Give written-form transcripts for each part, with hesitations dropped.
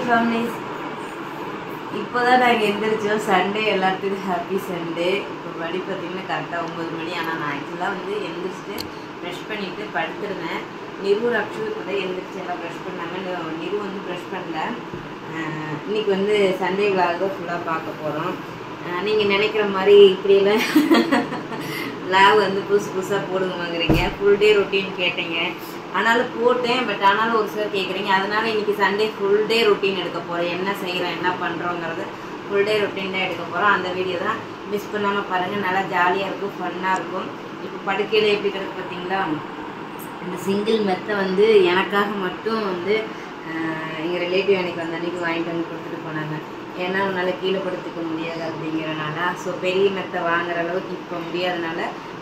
Families. இப்போதான் நாங்கள் எந்திரிச்சோம். Sunday எல்லாத்துக்கும் ஹாப்பி சண்டே. இப்போ படி பார்த்தீங்கன்னா கரெக்டாக 9 மணி. ஆனால் நான் ஆக்சுவலாக வந்து எந்திரிச்சிட்டு ப்ரெஷ் பண்ணிவிட்டு படுத்துருந்தேன். நிரு ரக்ஷு இப்போ தான் எந்திரிச்சு எல்லாம் ப்ரெஷ் பண்ணாங்க. நிரு வந்து ப்ரெஷ் பண்ணல. இன்றைக்கி வந்து சண்டே விலாக ஃபுல்லாக பார்க்க போகிறோம். நீங்கள் நினைக்கிற மாதிரி இப்படியெல்லாம் விலாக் வந்து புதுசாக போடுங்கங்கிறீங்க. ஃபுல் டே ரொட்டீன் கேட்டீங்க. ஆனாலும் போட்டேன். பட் ஆனாலும் ஒரு சிலர் கேட்குறீங்க. அதனால் இன்றைக்கி சண்டே ஃபுல் டே ரொட்டீன் எடுக்க போகிறேன். என்ன செய்கிறேன், என்ன பண்ணுறோங்கிறது ஃபுல் டே ரொட்டீன் தான் எடுக்க போகிறோம். அந்த வீடியோ தான் மிஸ் பண்ணாமல் பாருங்கள். நல்லா ஜாலியாக இருக்கும், ஃபன்னாக இருக்கும். இப்போ படுக்கையில் எப்படி கிடக்கு பார்த்தீங்களா? இந்த சிங்கிள் மெத்தை வந்து எனக்காக மட்டும் வந்து எங்கள் ரிலேட்டிவ் எனக்கு அந்த அன்றைக்கி வாங்கிட்டு வந்து கொடுத்துட்டு போனாங்க. ஏன்னா உன்னால் கீழே படுத்துக்க முடியாது அப்படிங்கிறனால. ஸோ பெரிய மெத்தை வாங்குற அளவுக்கு இப்போ முடியாதனால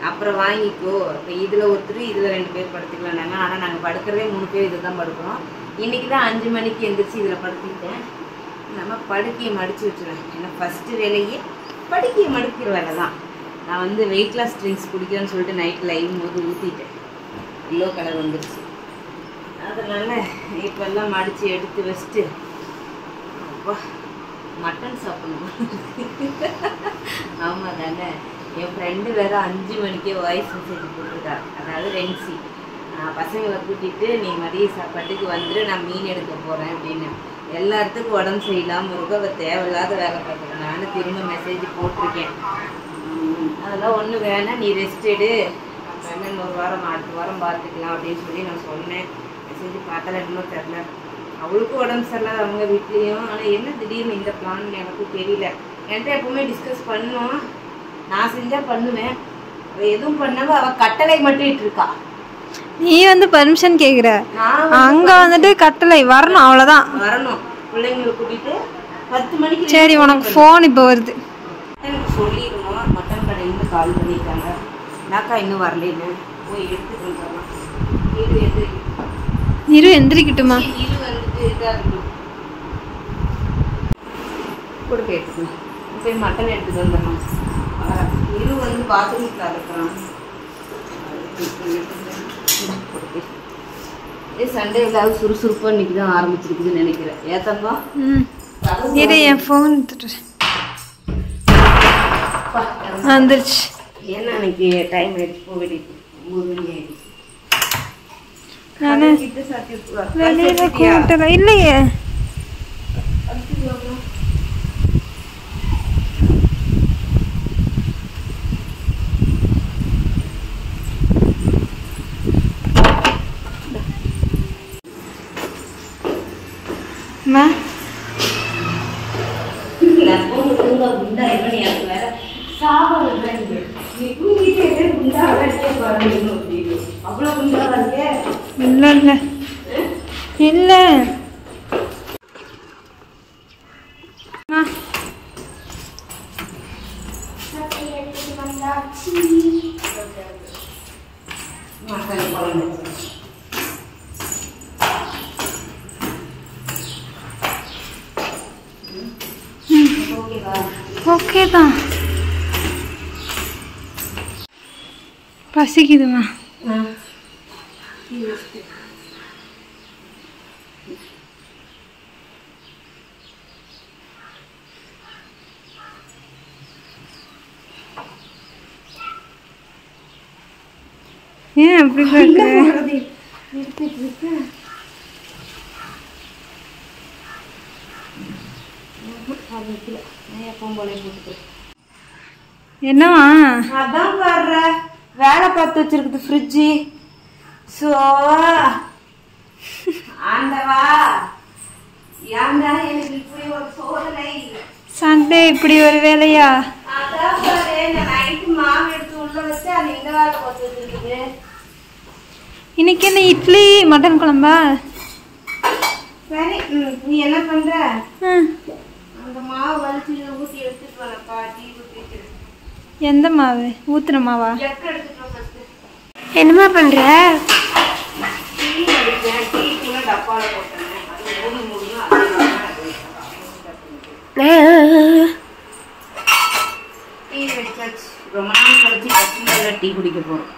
அப்புறம் வாங்கிக்கோ. இப்போ இதில் ஒருத்தர் இதில் 2 பேர் படுத்துக்கலாம்னாங்க. ஆனால் நாங்கள் படுக்கிறதே 3 பேர் இது தான் படுக்கிறோம். இன்றைக்கி தான் 5 மணிக்கு எழுந்திரிச்சு இதில் படுத்திக்கிட்டேன். நம்ம படுக்கையை மடித்து வச்சுருவேன். ஏன்னா ஃபஸ்ட்டு வேலையே படுக்கையை மடிக்கிற வேலை தான். நான் வந்து வெயிட் லாஸ் ட்ரிங்க்ஸ் குடிக்கிறேன்னு சொல்லிட்டு நைட் லைவ் போது ஊற்றிட்டேன். எல்லோ கலர் வந்துருச்சு. அதனால் இப்போல்லாம் மடித்து எடுத்து வச்சுட்டு அப்பா மட்டன் சாப்பிடணும். ஆமாம் தானே. என் ஃப்ரெண்டு வேறு 5 மணிக்கே வாய்ஸ் மெசேஜ் போட்டிருக்கா. அதாவது ரென்சி, பசங்களை கூட்டிகிட்டு நீ மதிய சாப்பாட்டுக்கு வந்துட்டு நான் மீன் எடுக்க போகிறேன் அப்படின்னு. எல்லாத்துக்கும் உடம்பு சரியில்லாமல் இருக்க அவள் தேவையில்லாத வேலை பார்க்குறேன். நானும் திரும்ப மெசேஜ் போட்டிருக்கேன். அதெல்லாம் ஒன்றும் வேணாம், நீ ரெஸ்ட் எடு, அப்புறம் இன்னொரு வாரம் அடுத்த வாரம் பார்த்துக்கலாம் அப்படின்னு சொல்லி நான் சொன்னேன். மெசேஜ் பார்த்தாலும் என்னமோ தெரில. அவளுக்கும் உடம்பு சரியில்லை அவங்க வீட்லேயும். ஆனால் என்ன திடீர்னு இந்த பிளான் எனக்கும் தெரியல. என்கிட்ட எப்பவுமே டிஸ்கஸ் பண்ணுவோம். நான் செஞ்சால் பண்ணுவேன். அவள் எதுவும் பண்ணாமல் அவள் கட்டளை மட்டும் இட்டுருக்கா. நீ வந்து பர்மிஷன் கேட்குற, அங்கே வந்துட்டு கட்டளை வரணும், அவ்வளோதான். வரணும். பிள்ளைங்களை கூட்டிகிட்டு 10 மணிக்கு. சரி, உனக்கு ஃபோன் இப்போ வருது. எனக்கு சொல்லிடுவோம். மட்டன் கடையிலேருந்து கால் பண்ணியிருக்காங்க. நாக்கா இன்னும் வரலேன்னு போய் எடுத்துட்டு வந்துடலாம். இரு எந்திரிக்கிட்டுமா? இரு வந்துட்டு இதாக இருக்கணும். கொடுக்க எடுத்துக்கணும். போய் மட்டன் எடுத்துகிட்டு வந்துடணும். இரு வந்து பாத்ரூம்ல இருக்கிறான். சண்டே ஏதாவது சுறுசுறுப்பாக இன்னைக்கு தான் ஆரம்பிச்சிருக்குதுன்னு நினைக்கிறேன். ஏத்தங்க இரு, என் ஃபோன் வந்துருச்சு. ஏன்னா அன்னைக்கு டைம் ஆயிடுச்சு. போக 9 மணி ஆயிடுச்சு. வெளியில கூட்டல இல்லையே. இல்ல இல்ல ஓகே தான். பசிக்குதுமா? ஏன் அப்படி பார்க்குற? என்னவா? அதான் பாடுற வேலை பார்த்து வச்சிருக்குது ஃப்ரிட்ஜு. ஸோ ஆண்டவா, ஏன்டா எனக்கு இப்படி ஒரு சோதனை. சண்டே இப்படி ஒரு வேலையா? அதான் பாரு, இந்த நைட்டு மாவு எடுத்து உள்ள வச்சு அது இந்த வேலை பார்த்து வச்சிருக்குது. இன்னைக்கு என்ன இட்லி மட்டன் குழம்பா? சரி, நீ என்ன பண்ற? அந்த மாவு வலிச்சு ஊற்றி எடுத்துட்டு வரப்பா. டீ ஊற்றிட்டு. எந்த மாவு? ஊத்துன மாவா? ஜக்கு எடுத்துட்டு வா ஃபர்ஸ்ட். என்னமா பண்ற? டீ அடிச்சேன். டீ கூட டப்பால போட்டேன். அது மூடியும் அதே டீ வச்சாச்சு. ரொம்ப நாள் கழிச்சு கஸ்டமர்ல டீ குடிக்க போறோம்.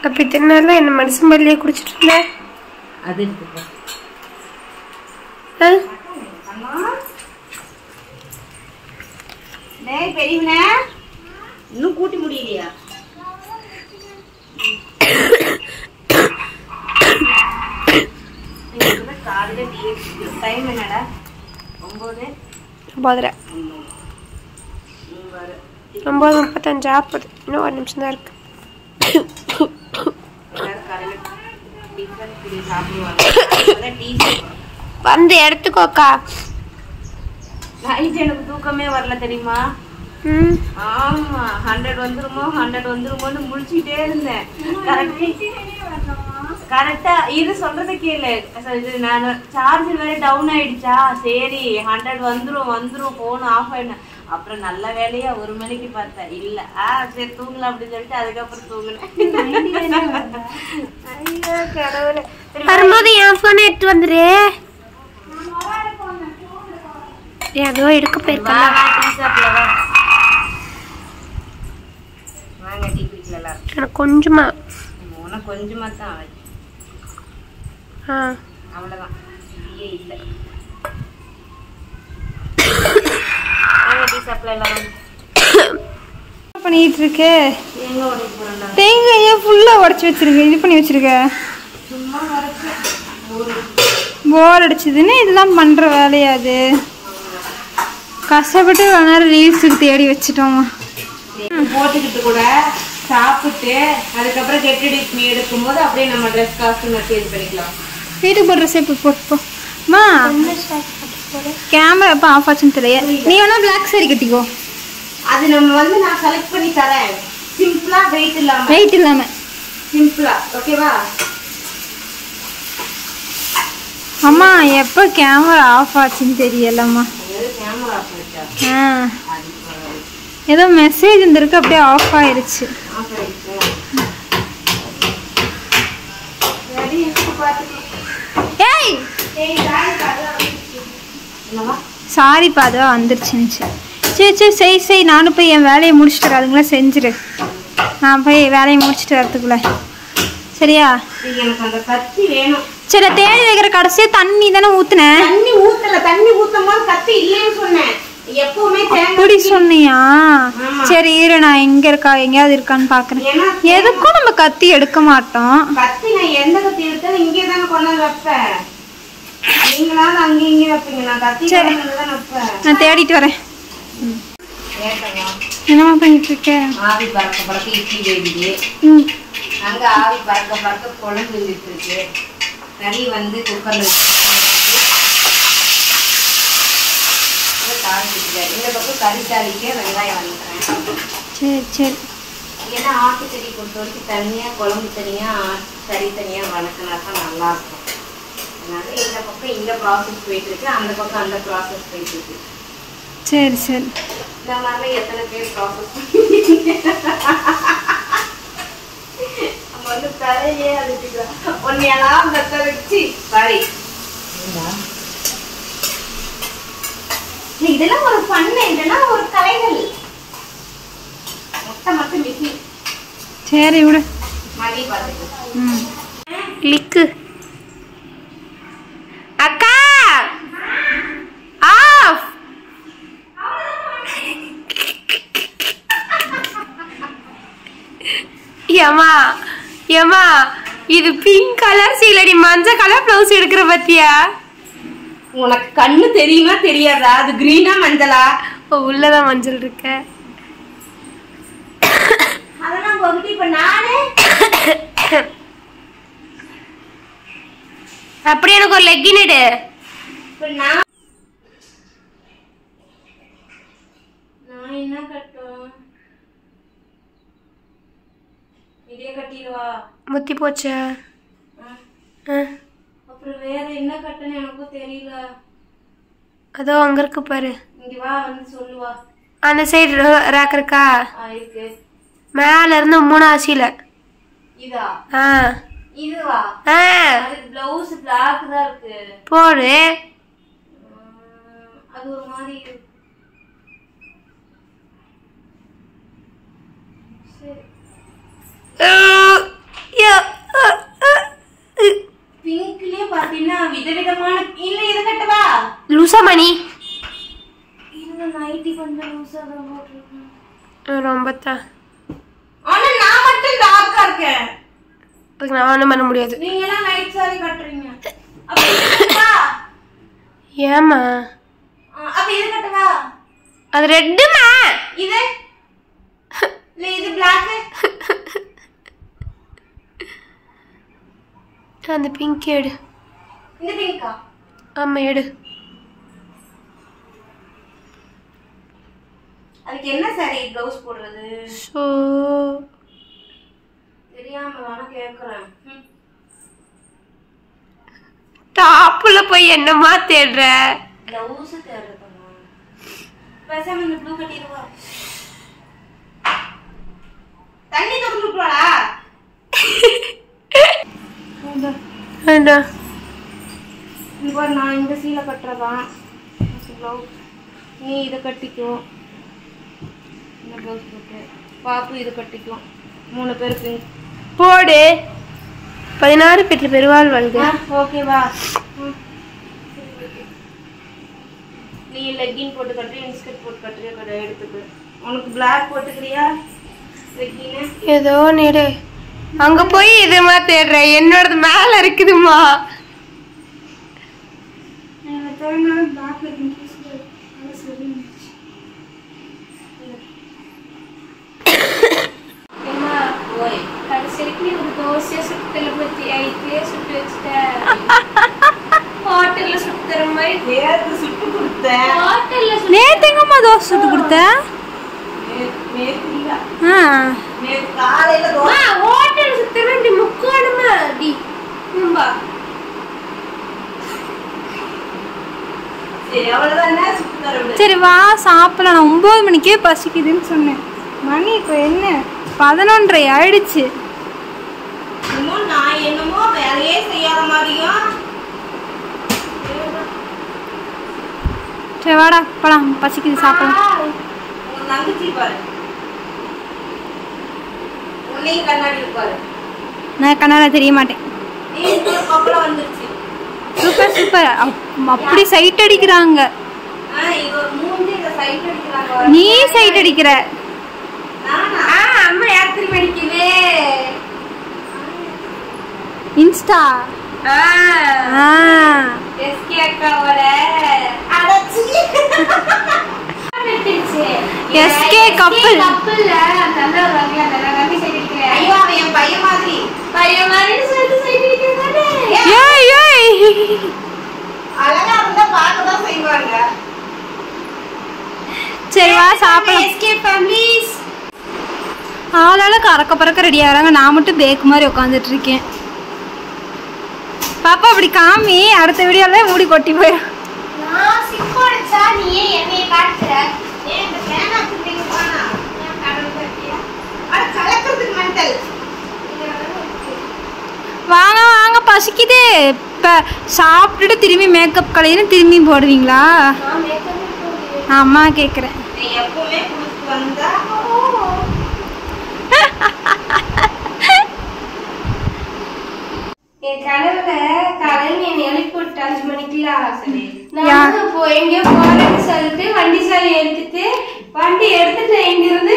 அப்ப இத்தனை நாள்ல என்ன மனுஷன் பள்ளியே குடிச்சிட்டு இருந்த? அது எடுத்துக்கோ. அம்மா டேய் பெரியவனே இன்னும் கூட்டி முடியலையா? காலையில டைம் என்னடா? 9:35 ஆகுது. இன்னும் 1 நிமிஷம் தான் இருக்கு. வந்து எடுத்துக்கோக்கா. எனக்கு தூக்கமே வரல தெரியுமா? ஆமா 100 வந்துருமோன்னு முழிச்சுட்டே இருந்தேன். கரெக்டா இது சொல்றத கேளு. நான் சார்ஜர் வேற டவுன் ஆயிடுச்சா, சரி 100 வந்துரும் போன் ஆஃப் ஆயிடும். அப்புறம் நல்ல வேலையா 1 மணிக்கு பார்த்தேன், இல்ல சரி தூங்கலாம் அப்படின்னு சொல்லிட்டு அதுக்கப்புறம் தூங்கினேன். ஐயோ கடவுளே. வரும்போது என் போன் எடுத்து வந்துரு. ஏதோ எடுக்க போயிருக்கேன். வாங்க டீ குடிக்கலாம். எனக்கு கொஞ்சமா கொஞ்சமா தான் அவ்வளவுதான், இல்ல டீ சாப்பிடலாம். பண்ணிட்டு இருக்கு. எங்க உடைக்க போறேன்டா? தேங்காயை ஃபுல்லா உடைச்சு வச்சிருக்க, இது பண்ணி வச்சிருக்க. சும்மா வரைச்சு போர் அடிச்சதுன்னு இதெல்லாம் பண்ற வேலையாது. கஷ்டப்பட்டு இவ்வளோ நேரம் ரீல்ஸுக்கு தேடி வச்சுட்டோமா. போட்டுக்கிட்டு கூட சாப்பிட்டு அதுக்கப்புறம் கெட்டடி எடுக்கும் போது அப்படியே நம்ம ட்ரெஸ் காஸ்ட்யூம் சேஞ்ச் பண்ணிக்கலாம். வீட்டுக்கு போடுற ட்ரெஸ் இப்போ போட்டுப்போம்மா. கேமரா எப்போ ஆஃப் ஆச்சுன்னு தெரியாது. நீ வேணா பிளாக் சாரி கட்டிக்கோ. அது நம்ம வந்து நான் செலக்ட் பண்ணி தரேன். சிம்பிளா வெயிட் இல்லாம சிம்பிளா, ஓகேவா? அம்மா எப்போ கேமரா ஆஃப் ஆச்சுன்னு தெரியலம்மா. கேமரா ஆஃப் ஆச்சா? ஏதோ மெசேஜ் இருந்திருக்கு, அப்படியே ஆஃப் ஆயிடுச்சு. ஏய் சாரி பாதா வந்துருச்சுன்னு. சரி சரி நானும் போய் என் வேலையை முடிச்சுட்டு வரேன். அதுங்களா செஞ்சிரு, நான் போய் வேலையை முடிச்சுட்டு வரதுக்குள்ள. சரியா? எனக்கு அந்த கத்தி வேணும். சரி தேடி வைக்கிற கடைசியா தண்ணி தானே ஊத்துனேன். தண்ணி ஊத்தும் போது கத்தி இல்லைன்னு சொன்னேன். எப்பவுமே அப்படி சொன்னியா? சரி இரு, நான் எங்க இருக்கா எங்கேயாவது இருக்கான்னு பாக்குறேன். எதுக்கும் நம்ம கத்தி எடுக்க மாட்டோம். கத்தி நான் எந்த கத்தி எடுத்தாலும் இங்கே தானே கொண்டாந்து வைப்பேன். நீங்களாவது அங்கே இங்கே வைப்பீங்க, நான் கத்தி தான் வைப்பேன். நான் தேடிட்டு வரேன். என்னமா பண்ணிட்டு இருக்க? ஆவி பறக்க இட்லி வேடிது. அங்க ஆவி பறக்க குழம்பு இருக்கு. கறி வந்து குக்கர்ல இந்த பக்கம் கறி தாளிக்க வெங்காயம் வந்துடுறேன். சரி ஏன்னா ஆட்டுக்கறி பொறுத்த வரைக்கும் தனியா குழம்பு தனியா கறி தனியா வணக்கினா தான் நல்லா இருக்கும். அதனால இந்த பக்கம் இந்த ப்ராசஸ் போயிட்டு இருக்கு, அந்த பக்கம் அந்த ப்ராசஸ் போயிட்டு இருக்கு. சரி இந்த மாதிரிலாம் எத்தனை பேர் ப்ராசஸ் நம்ம வந்து தலையே அழுத்திக்கலாம். ஒன்னையெல்லாம் அந்த வச்சு சாரி. இதெல்லாம் ஒரு பண்ணு, இதெல்லாம் ஒரு கலைகள். மட்டும் மிஷி. சரி விடு. மதி பாத்துக்கோ. லிக்கு அக்கா ஆஃப். ஏமா இது பிங்க் கலர் சீலடி, மஞ்சள் கலர் பிளவுஸ் எடுக்கிற பத்தியா? உனக்கு கண்ணு தெரியுமா தெரியாதா? அது கிரீனா மஞ்சளா? உள்ளதான் மஞ்சள் இருக்க. அதெல்லாம் போகிட்டு இப்ப நானே அப்படி எனக்கு ஒரு லெக்கின் எடு. இப்ப நான் என்ன கட்டும்? இதே கட்டிடுவா. முத்தி போச்சு. அப்புறம் வேற என்ன கட்டணும் எனக்கும் தெரியல. அதோ அங்க இருக்கு பாரு. இங்க வா, வந்து சொல்லுவா. அந்த சைடு ரேக் இருக்கா? இருக்கு. மேல இருந்து 3வது சீல. இதா? இதுவா? அது ப்ளவுஸ் பிளாக் தான் இருக்கு. போடு. அது ஒரு மாதிரி பிங்க்ல பிங்க்லயே பாத்தீங்கன்னா விதவிதமான இல்ல இது கட்டவா லூசா மணி இல்ல நைட்டி கொஞ்சம் லூசா தான் போட்டுருக்கேன் ரொம்ப தான் ஆனா நான் மட்டும் டார்க்கா இருக்கேன் அதுக்கு நான் ஒண்ணும் பண்ண முடியாது நீங்க எல்லாம் லைட் சாரி கட்டுறீங்க அப்ப இது கட்டவா ஏமா அப்ப இது கட்டவா அது ரெட்டுமா இது இல்ல இது பிளாக் அந்த பிங்க் எடு இந்த பிங்கா ஆமா எடு அதுக்கு என்ன சாரி ப்ளவுஸ் போடுறது சோ தெரியாம வேணா கேக்குறேன் டாப்ல போய் என்னமா தேடுற ப்ளவுஸ் தேடுறேன் பேசாம இந்த ப்ளூ கட்டிடுவா தண்ணி திறந்து விட்டுவாடா வேண்டாம் இப்போ நான் இந்த சீலை கட்டுறதான் ப்ளவுஸ் நீ இதை கட்டிக்கோ இந்த ப்ளவுஸ் போட்டு பாப்பு இது கட்டிக்கும் 3 பேருக்கு போடு 16 பெற்ற பெருவாள் வாழ்க ஓகேவா நீ லெக்கின் போட்டு கட்டுறியா இன்ஸ்கர்ட் போட்டு கட்டுறியா கடை எடுத்துக்கு உனக்கு பிளாக் போட்டுக்கிறியா லெக்கின் ஏதோ நேரு அங்க போய் இதுமா தேடுற என்னோடது மேல இருக்குதுமா கடைசிக்கு ஒரு தோசையை சுட்டல பத்தி ஐத்திலே சுட்டு வச்சுட்டேன் ஹோட்டல்ல சுட்டு தர மாதிரி நேத்து சுட்டு கொடுத்தேன் ஹோட்டல்ல நேத்து எங்கம்மா தோசை சுட்டு கொடுத்த நேத்து காலையில தோசை ஹோட்டல்ல சுட்டு தர இப்படி முக்கோணமா டி மும்பா சரி அவ்வளவுதான் சுட்டு தர விடு சரி வா சாப்பிடலாம் நான் 9 மணிக்கே பசிக்குதுன்னு சொன்னேன் மணி இப்போ என்ன 11:30 ஆயிடுச்சு நான் என்னமோ வேலையே செய்யாத மாதிரியும் சரி வாடா போலாம் பசிக்குது சாப்பிடலாம் உங்க தங்கச்சி பாரு உன்னையும் கண்ணாடி பாரு நான் கண்ணால தெரிய மாட்டேன் நீ அப்புறம் வந்துருச்சு சூப்பர் சூப்பர் அப்படி சைட் அடிக்கிறாங்க இது ஒரு மூஞ்சி இந்த சைட் அடிக்கிறாங்க நீ சைட் அடிக்கிற நானா அம்மா யாத்திரை படிக்குது இன்ஸ்டா எஸ்கே அக்காவோட அடச்சி எஸ்கே கப்பல் கப்பல்ல நல்லா வாங்க நல்லா வாங்கி செய்திருக்கேன் ஐயோ அவன் என் பையன் மாதிரி பையன் மாதிரி சேர்த்து செய்திருக்கேன் ஏய் ஏய் அழகா இருந்தா பார்க்கதான் செய்வாங்க சரி வா சாப்பிடலாம் எஸ்கே ஃபேமிலிஸ் ஆளாளுக்கு அறக்க பறக்க ரெடி ஆகிறாங்க நான் மட்டும் பேக் மாதிரி உட்காந்துட்டு இருக்கேன் பாப்பா அப்படி காமி அடுத்த வீடியோல மூடி கொட்டி போயிடும் நான் சிக்கோடச்சா நீ என்னைய காட்டுற ஏன் இந்த பேனா குட்டிங்க போனா நான் கடல் பத்தியா அட கலக்கிறதுக்கு மெண்டல் வாங்க வாங்க பசிக்குது இப்போ சாப்பிட்டுட்டு திரும்பி மேக்கப் கலையின்னு திரும்பி போடுவீங்களா நான் மேக்கப் போடுறேன் அம்மா கேட்குறேன் நீ எப்பவுமே குளிச்சு வந்தா என் கனவுல காலையில என்னை எழுப்பி விட்டு 5 மணிக்குலாம் சரி நான் இப்போ எங்கேயோ போறேன்னு சொல்லிட்டு வண்டி சாவி எடுத்துட்டு வண்டி எடுத்துட்டு இங்கிருந்து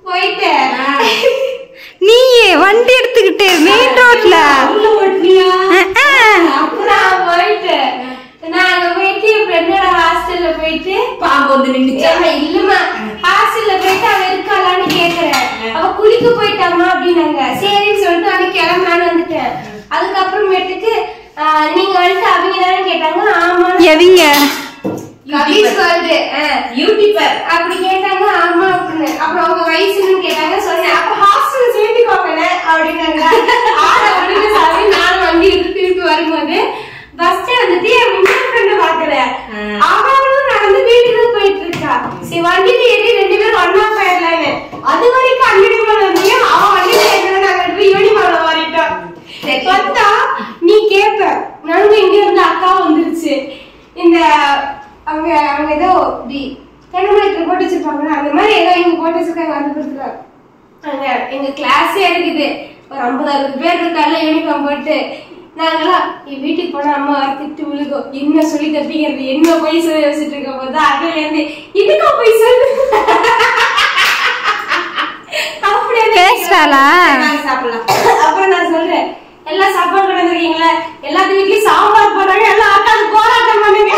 போயிட்டேன் நீ வண்டி எடுத்துக்கிட்டு மெயின் ரோட்ல உள்ள ஓட்டியா அப்புறம் போயிட்டேன் நான் அங்க போயிட்டு என் ஃப்ரெண்டோட ஹாஸ்டல்ல போயிட்டு பாம்பு வந்து நின்னுச்சா இல்லம்மா ஹாஸ்டல்ல போயிட்டு அவ இருக்காளான்னு கேக்குறேன் அவ குளிக்க போயிட்டாமா அப்படின்னாங்க சரின்னு சொல்லிட்டு அன்னைக்கு கிளம்பலான்னு வந்துட்டேன் அதுக்கப்புறமேட்டுக்கு நீங்க வந்துட்டு அவங்க தானே கேட்டாங்க ஆமா எவிங்க கபீஸ் வேர்ல்டு யூடியூபர் அப்படி கேட்டாங்க ஆமா அப்படின்னு அப்புறம் அவங்க வயசுன்னு கேட்டாங்க சொன்னேன் அப்ப ஹாஸ்டல் சேர்த்துக்கோங்க அப்படின்னாங்க அப்படின்னு சொல்லி நானும் வண்டி எடுத்து திருப்பி வரும்போது பஸ் வந்துட்டு என் முன்னாடி ஃப்ரெண்ட் பாக்குறேன் அவளும் நடந்து வீட்டுக்கு போயிட்டு இருக்கா சரி வண்டியில ஏறி 2 பேரும் ஒன்னா போயிடலான்னு அது வரைக்கும் அன்னிடிமலை வந்தியா அவன் வண்டியில ஏறி நாங்க யூனிமால மாறிட்டோம் பார்த்தா நீ கேப்ப நடுவு இங்க இருந்து அக்கா வந்துருச்சு இந்த அவங்க அவங்க ஏதோ இப்படி தென்னமரத்துல போட்டு வச்சிருப்பாங்க அந்த மாதிரி ஏதோ இங்க போட்டு வச்சிருக்காங்க அந்த படத்துல அங்க எங்க கிளாஸே இருக்குது ஒரு 50-60 பேர் இருக்கால யூனிஃபார்ம் போட்டு. நாங்களாம் வீட்டுக்கு போனா அம்மா திட்டு விழுகும். என்ன சொல்லி தப்பிக்கிறது, என்ன போய் சொல்லி வச்சுட்டு இருக்க போது அடையில இருந்து இதுக்கா போய் சொல்லு அப்படியே பேசுறாளா? சாப்பிடலாம். அப்புறம் நான் சொல்றேன், எல்லாம் சாப்பாடு கிடந்துருக்கீங்களா, எல்லாத்து வீட்லயும் சாம்பார் போடுறாங்க, எல்லாம் அக்காது போராட்டம் பண்ணுங்க.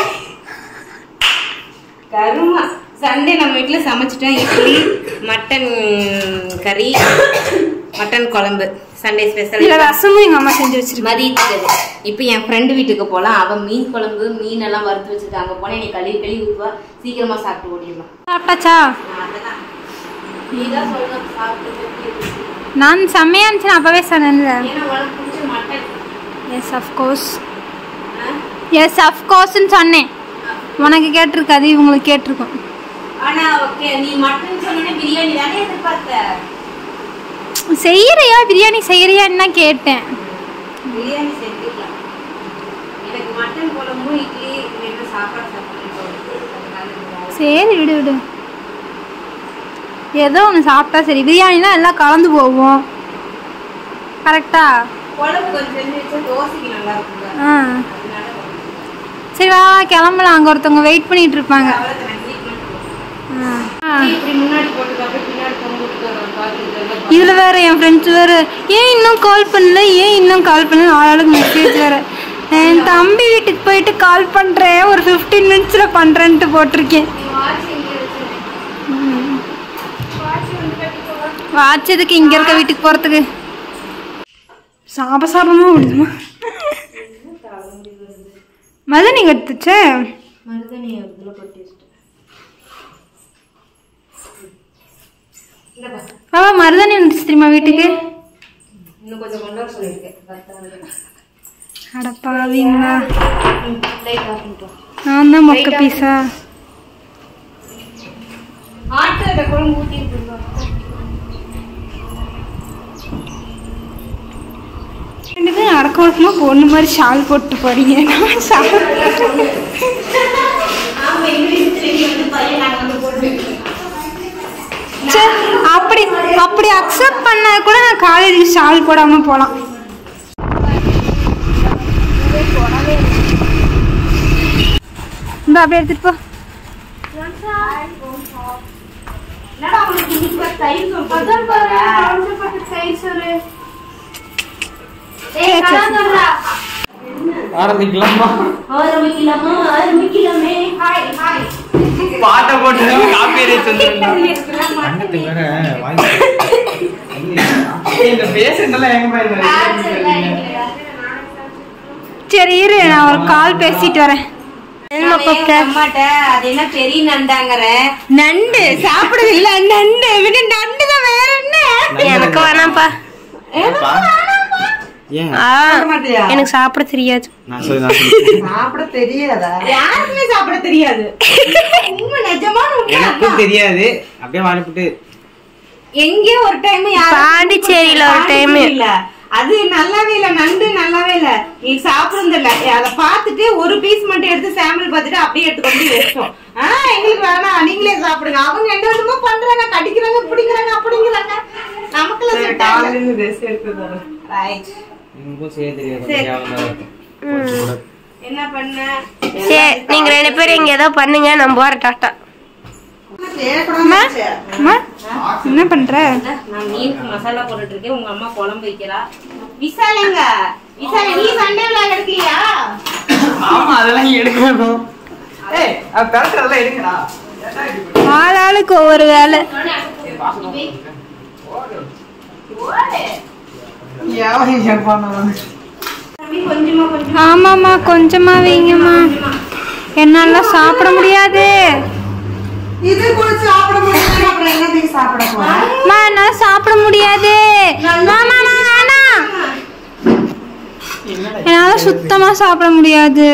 கருமா சண்டே நம்ம வீட்டுல சமைச்சிட்டோம். இட்லி, மட்டன் கறி, மட்டன் குழம்பு சண்டே ஸ்பெஷல். ரசமும் எங்க அம்மா செஞ்சு வச்சிருக்கு மதியத்துக்கு. இப்ப என் ஃப்ரெண்டு வீட்டுக்கு போலாம். அவ மீன் குழம்பு மீன் எல்லாம் வறுத்து வச்சிருக்காங்க. போனே நீ கழுவி ஊத்துவா, சீக்கிரமா சாப்பிட்டு ஓடிடலாம். சாப்பிட்டாச்சா? நீதான் சொல்ற சாப்பிட்டு. நான் செம்மையா இருந்துச்சு அப்பவே சொன்னேன்ல. ஏன்னா உனக்கு பிடிச்ச மட்டன். எஸ் அஃப்கோர்ஸ், எஸ் அஃப்கோர்ஸ்ன்னு சொன்னேன். உனக்கு கேட்டிருக்காது, இவங்களுக்கு கேட்டிருக்கோம். ஆனா ஓகே, நீ மட்டன் சொன்னே பிரியாணி தானே எதிர்பார்த்த. செய்யறியா பிரியாணி செய்யறியான்னு தான் கேட்டேன். பிரியாணி செஞ்சுக்கலாம். எனக்கு மட்டன் குழம்பு இட்லி என்ன சாப்பாடு சாப்பிட்டு. சரி விடு விடு, ஏதோ ஒன்று சாப்பிட்டா சரி. பிரியாணினா எல்லாம் கலந்து போவோம். கரெக்டா? குழம்பு கொஞ்சம் செஞ்சு வச்சா தோசைக்கு நல்லா இருக்குங்க. ஆ சரி வா கிளம்பலாம். அங்கே ஒருத்தவங்க வெயிட் பண்ணிட்டு இருப்பாங்க. இதுல வேற என் ஃப்ரெண்ட்ஸ் வேற ஏன் இன்னும் கால் பண்ணல, ஏன் இன்னும் கால் பண்ணல, ஆளாளுக்கு மெசேஜ் வேற. என் தம்பி வீட்டுக்கு போயிட்டு கால் பண்றேன், ஒரு 15 மினிட்ஸ்ல பண்றேன்ட்டு போட்டிருக்கேன். வாட்சதுக்கு இங்க இருக்க வீட்டுக்கு போறதுக்கு சாபசாபமா விடுதுமா. மதனி எடுத்துச்சே, மருதனி அதுல கொட்டி வச்சிட்டேன். பாபா மருதாணி வந்துச்சு தெரியுமா வீட்டுக்கு? இன்னும் கொஞ்சம் கொண்டு வர சொல்லியிருக்கேன். அடப்பாவீங்களா, நான் தான் மொக்க பீஸா. ஆட்டோட குழம்பு ஊத்திட்டு இருக்கோம். அடக்க ஒடுக்கமா பொண்ணு மாதிரி ஷால் போட்டு போறீங்க. நான் ஷால் அப்படி அப்படி அக்செப்ட் பண்ண கூட நான் காலேஜ் ஷால் போடாம போலாம். இந்த அப்படியே எடுத்துட்டு போ. ஆரம்பிக்கலாமா? ஆரம்பிக்கலாமே. ஹாய் ஹாய் பாட்டை போட்டு காப்பிரைட் இந்த பேசுறதெல்லாம் எங்க போய். சரி இரு, நான் ஒரு கால் பேசிட்டு வரேன். அம்மாட்ட அது என்ன பெரிய நண்டாங்கிற நண்டு சாப்பிடுது இல்ல, நண்டு விட நண்டு தான், வேற என்ன? எனக்கு வேணாம்ப்பா, எனக்கு சாப்பிட தெரியாது. சாப்பிட தெரியாதா? யாருக்குமே சாப்பிட தெரியாது. எனக்கும் தெரியாது. அப்படியே வாங்கிட்டு எங்கே ஒரு டைம் பாண்டிச்சேரியில ஒரு டைம் இல்ல, அது நல்லாவே இல்ல, நண்டு நல்லாவே இல்ல. நீ சாப்பிடுறதில்ல, அதை பார்த்துட்டு ஒரு பீஸ் மட்டும் எடுத்து சாம்பிள் பார்த்துட்டு அப்படியே எடுத்துக்கொண்டு வச்சோம். எங்களுக்கு வேணாம், நீங்களே சாப்பிடுங்க. அவங்க என்ன என்னமோ பண்றாங்க, கடிக்கிறாங்க, பிடிக்கிறாங்க, அப்படிங்கிறாங்க. நமக்குள்ள என்ன பண்ண? நீங்க 2 பேரும் இங்க ஏதோ பண்ணுங்க, நான் போறேன். டாட்டா. என்ன பண்ற? நான் மீனுக்கு மசாலா போட்டுட்டு இருக்கேன். உங்க அம்மா குழம்பு வைக்கிறா. விசாலங்க, விசால நீ சண்டே விளையாட எடுக்கலையா? ஆமா, அதெல்லாம் எடுக்கணும். ஏய், அது கரெக்ட்டா எடுங்கடா. ஆளாளுக்கு ஒவ்வொரு வேலை. ஆமாம்மா, கொஞ்சமா வைங்கம்மா, என்னால சாப்பிட முடியாது. இது கூட சாப்பிட முடியாது, அப்புறம் என்னத்துக்கு சாப்பிட போறேன்? என்னால சாப்பிட முடியாது. என்னால சுத்தமா சாப்பிட முடியாது.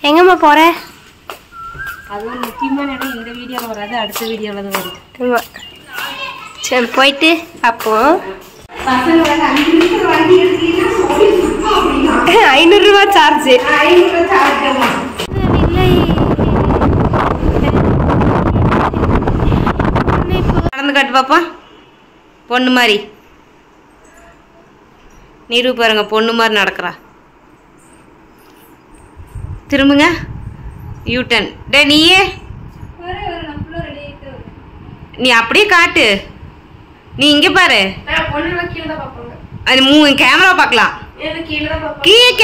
எங்கம்மா போற? அதுவும் முக்கியமான இடம் இந்த வீடியோல வராது, அடுத்த வீடியோல தான் வரும். சரி போயிட்டு அப்போ 500 ரூபாய் சார்ஜ். 500 ரூபாய் சார்ஜ். காட்டு பாப்பா. பொண்ணு மாதிரி நீரு பாருங்க, பொண்ணு மாதிரி நடக்கிறா. திரும்புங்க, யூட்டன். டே நீயே நீ அப்படியே காட்டு. நீ இங்கே பாரு, அது கேமரா பார்க்கலாம்.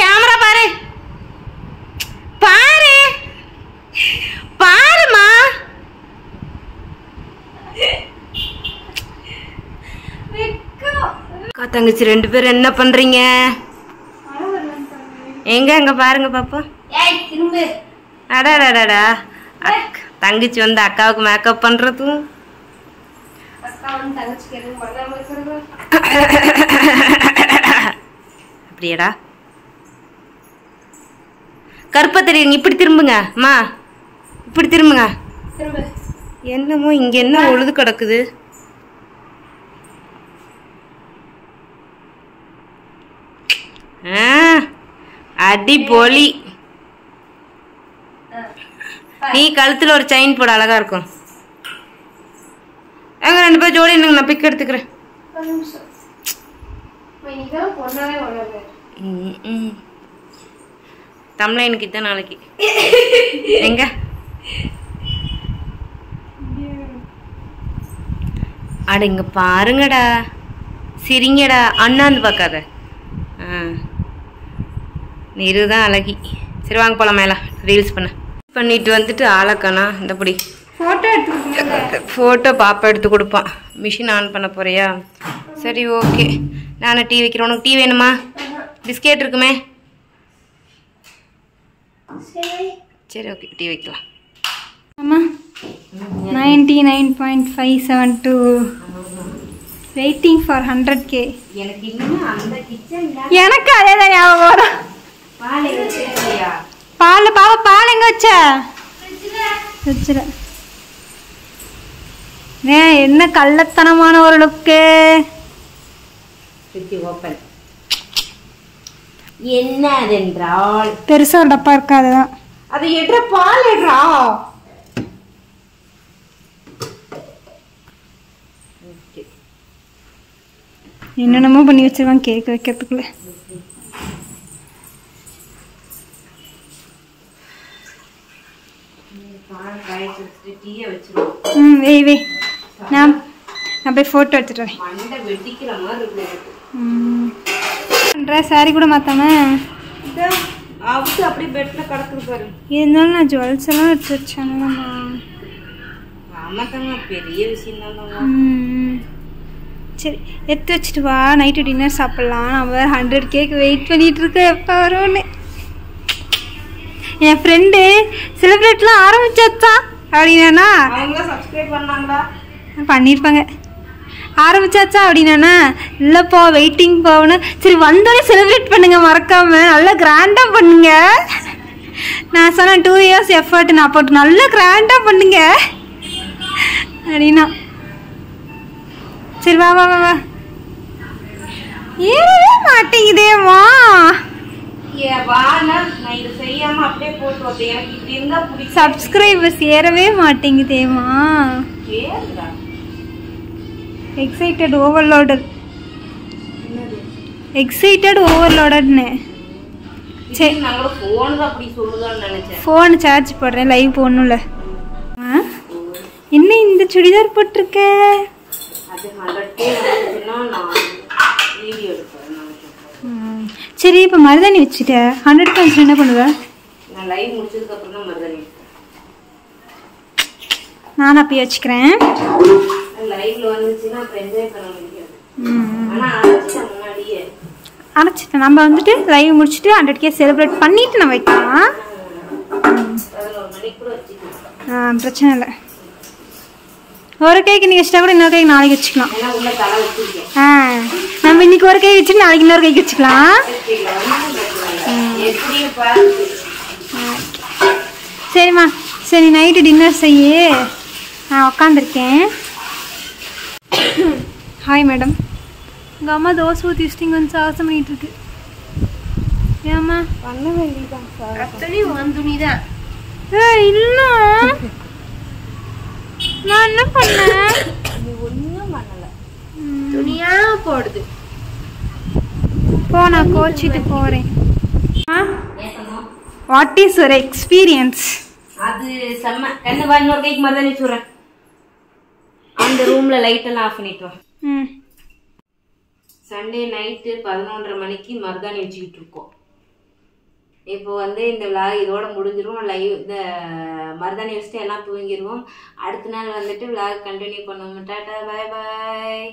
கேமரா பாரு, பாரு பாருமா. அக்கா தங்கச்சி 2 பேரும் என்ன பண்றீங்க? எங்க அங்க பாருங்க பாப்பா. அடாடாடா, தங்கச்சி வந்து அக்காவுக்கு மேக்கப் பண்றதும் அப்படியேடா. கருப்பா தெரியுங்க. இப்படி திரும்புங்க அம்மா, இப்படி திரும்புங்க. என்னமோ இங்க என்ன ஒழுது கிடக்குது. அடிபொலி. நீ கழுத்துல ஒரு செயின் போட அழகா இருக்கும். எங்க 2 பேர் ஜோடி நின்னுங்க, நான் பிக் எடுத்துக்கிறேன். தமிழனுக்கு தான் நாளைக்கு. எங்க அட இங்க பாருங்கடா, சிரிங்கடா. அண்ணாந்து பார்க்காத. நீருதான் அழகி. சரி வாங்க போலாம் மேல ரீல்ஸ் பண்ணிட்டு வந்துட்டு ஆளக்கானா இந்தபடி ஃபோட்டோ பாப்பா எடுத்து கொடுப்பான். மிஷின் ஆன் பண்ண போறியா? சரி ஓகே, நானும் டீ வைக்கிறேன். உனக்கு டீ வேணுமா? பிஸ்கெட் இருக்குமே. சரி ஓகே, டீ வைக்கலாம். ஆமா 99.572 வெயிட்டிங் ஃபார் 100K. எனக்கு இன்னும் அந்த கிச்சன்ல எனக்கு அதே தான் ஞாபகம் வரும். பால் எங்க வச்சிருக்கியா? பால் பாப்பா, பால் எங்க வச்ச? வச்சிர. என்ன கள்ளத்தனமான ஒரு லுக்கு. ஓப்பன். என்ன அதென்றால் பெருசா ஒரு டப்பா இருக்கா, அதுதான். அது எட்ற பால் எட்றா. என்னென்னமோ பண்ணி வச்சிருவான் கேக் வைக்கிறதுக்குள்ள. வெய் வெய், நான் போய் ஃபோட்டோ எடுத்துட்டு வரேன். சாரி கூட மாத்தாம அப்படியே பெட்ல கிடக்குது பாரு. இருந்தாலும் நான் ஜுவல்ஸ் எல்லாம் எடுத்து வச்சேன்லம்மா. ஆமாத்தாங்க, பெரிய விஷயம் தாங்க. சரி எடுத்து வச்சுட்டு வா, நைட்டு டின்னர் சாப்பிட்லாம். நான் வேறு 100 கேக் வெயிட் பண்ணிட்டு இருக்கேன் எப்போ வரும்னு. என் ஃப்ரெண்டு செலிப்ரேட்லாம் ஆரம்பிச்சாச்சா அப்படின்னா சப்ஸ்கிரைப் பண்ணாங்களா? பண்ணியிருப்பாங்க. ஆரம்பிச்சாச்சா அப்படின்னா இல்லைப்பா வெயிட்டிங் போகணும். சரி வந்தோடனே செலிப்ரேட் பண்ணுங்க, மறக்காம நல்லா கிராண்டாக பண்ணுங்க. நான் சொன்னேன் 2 இயர்ஸ் எஃபர்ட், நான் போட்டு நல்லா கிராண்டாக பண்ணுங்க அப்படின்னா. சரி வா வா வா வா. ஏறவே மாட்டேங்குதேம்மா. சப்ஸ்கிரைபர்ஸ் ஏறவே மாட்டேங்குதேம்மா. Excited overloaded. எக்ஸைட்டட் ஓவர்லோடட்னு. சரி ஃபோன் சார்ஜ் போடுறேன், லைவ் போடணும்ல. என்ன இந்த சுடிதார் போட்டிருக்க? சரி இப்போ மருதாணி வச்சுட்ட 100 வந்துச்சு என்ன பண்ணுவேன்? நான் அப்பயே வச்சுக்கிறேன். அரைச்சிட்டேன். நம்ம வந்துட்டு லைவ் முடிச்சுட்டு 100K செலிப்ரேட் பண்ணிட்டு நான் வைக்கலாம். பிரச்சனை இல்லை. ஒரு கேக் இன்னைக்கு வச்சுட்டா கூட இன்னொரு கேக் நாளைக்கு வச்சுக்கலாம். நம்ம இன்னைக்கு ஒரு கேக் வச்சுட்டு நாளைக்கு இன்னொரு கேக் வச்சுக்கலாம். சரிம்மா, சரி நைட்டு டின்னர் செய்ய நான் உக்காந்துருக்கேன். Hi madam. உங்கள் அம்மா தோசை ஊற்றி வச்சுட்டு இங்கே வந்து சாசம் பண்ணிட்டு இருக்கு. ஏம்மா பண்ண வேண்டியதான் சார். அத்தனையும் துணி தான். இல்லை நான் என்ன பண்ணேன்? துணியா போடுது. போ, நான் கோச்சிட்டு போறேன். What is your experience? அது செம்ம. கண்ணு வா, இன்னொரு கைக்கு மருதாணி வச்சுடுறேன். அந்த ரூம்ல லைட் எல்லாம் ஆஃப் பண்ணிட்டு வா. சண்டே நைட்டு 11:30 மணிக்கு மருதாணி வச்சுக்கிட்டு இருக்கோம். இப்போ வந்து இந்த விளாக் இதோட முடிஞ்சிரும். லைவ் இந்த மருதாணி வச்சுட்டு எல்லாம் தூங்கிடுவோம். அடுத்த நாள் வந்துட்டு விளாக் கண்டினியூ பண்ணுவோம். டாடா, பாய் பாய்.